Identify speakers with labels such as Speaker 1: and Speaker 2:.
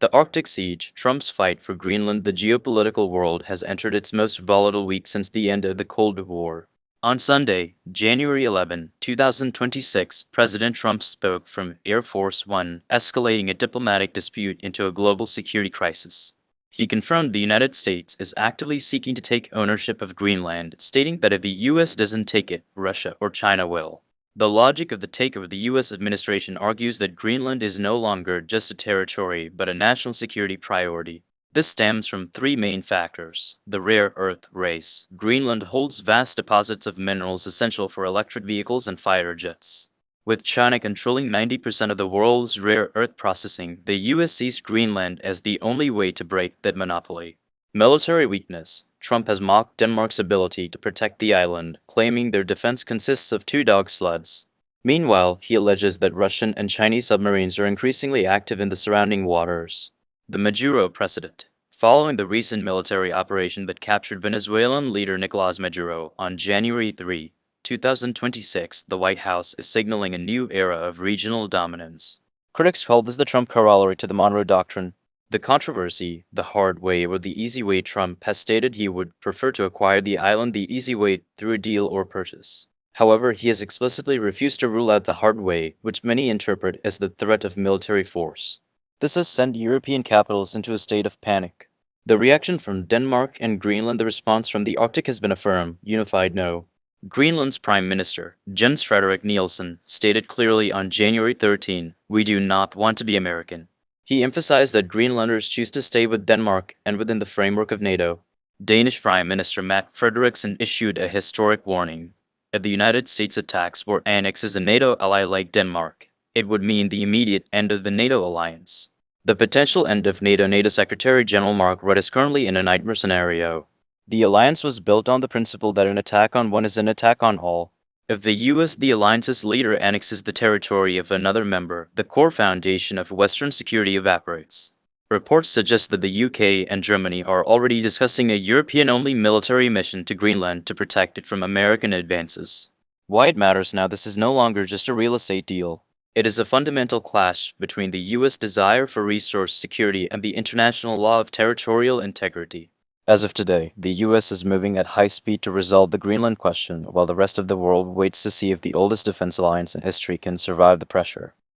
Speaker 1: The Arctic siege, Trump's fight for Greenland, the geopolitical world has entered its most volatile week since the end of the Cold War. On Sunday, January 11, 2026, President Trump spoke from Air Force One, escalating a diplomatic dispute into a global security crisis. He confirmed the United States is actively seeking to take ownership of Greenland, stating that if the US doesn't take it, Russia or China will. The logic of the takeover: the U.S. administration argues that Greenland is no longer just a territory but a national security priority. This stems from three main factors. The rare earth race. Greenland holds vast deposits of minerals essential for electric vehicles and fighter jets. With China controlling 90% of the world's rare earth processing, the U.S. sees Greenland as the only way to break that monopoly. Military weakness. Trump has mocked Denmark's ability to protect the island, claiming their defense consists of two dog sleds. Meanwhile, he alleges that Russian and Chinese submarines are increasingly active in the surrounding waters. The Maduro precedent. Following the recent military operation that captured Venezuelan leader Nicolás Maduro on January 3, 2026, the White House is signaling a new era of regional dominance. Critics call this the Trump corollary to the Monroe Doctrine. The controversy: the hard way or the easy way. Trump has stated he would prefer to acquire the island the easy way, through a deal or purchase. However, he has explicitly refused to rule out the hard way, which many interpret as the threat of military force. This has sent European capitals into a state of panic. The reaction from Denmark and Greenland. The response from the Arctic has been a firm, unified no. Greenland's Prime Minister, Jens Frederik Nielsen, stated clearly on January 13, "We do not want to be American." He emphasized that Greenlanders choose to stay with Denmark and within the framework of NATO. Danish Prime Minister Mette Frederiksen issued a historic warning. If the United States attacks or annexes a NATO ally like Denmark, it would mean the immediate end of the NATO alliance. The potential end of NATO. NATO Secretary General Mark Rutte is currently in a nightmare scenario. The alliance was built on the principle that an attack on one is an attack on all. If the U.S., the alliance's leader, annexes the territory of another member, the core foundation of Western security evaporates. Reports suggest that the UK and Germany are already discussing a European-only military mission to Greenland to protect it from American advances. Why it matters now: this is no longer just a real estate deal. It is a fundamental clash between the U.S. desire for resource security and the international law of territorial integrity. As of today, the U.S. is moving at high speed to resolve the Greenland question, while the rest of the world waits to see if the oldest defense alliance in history can survive the pressure.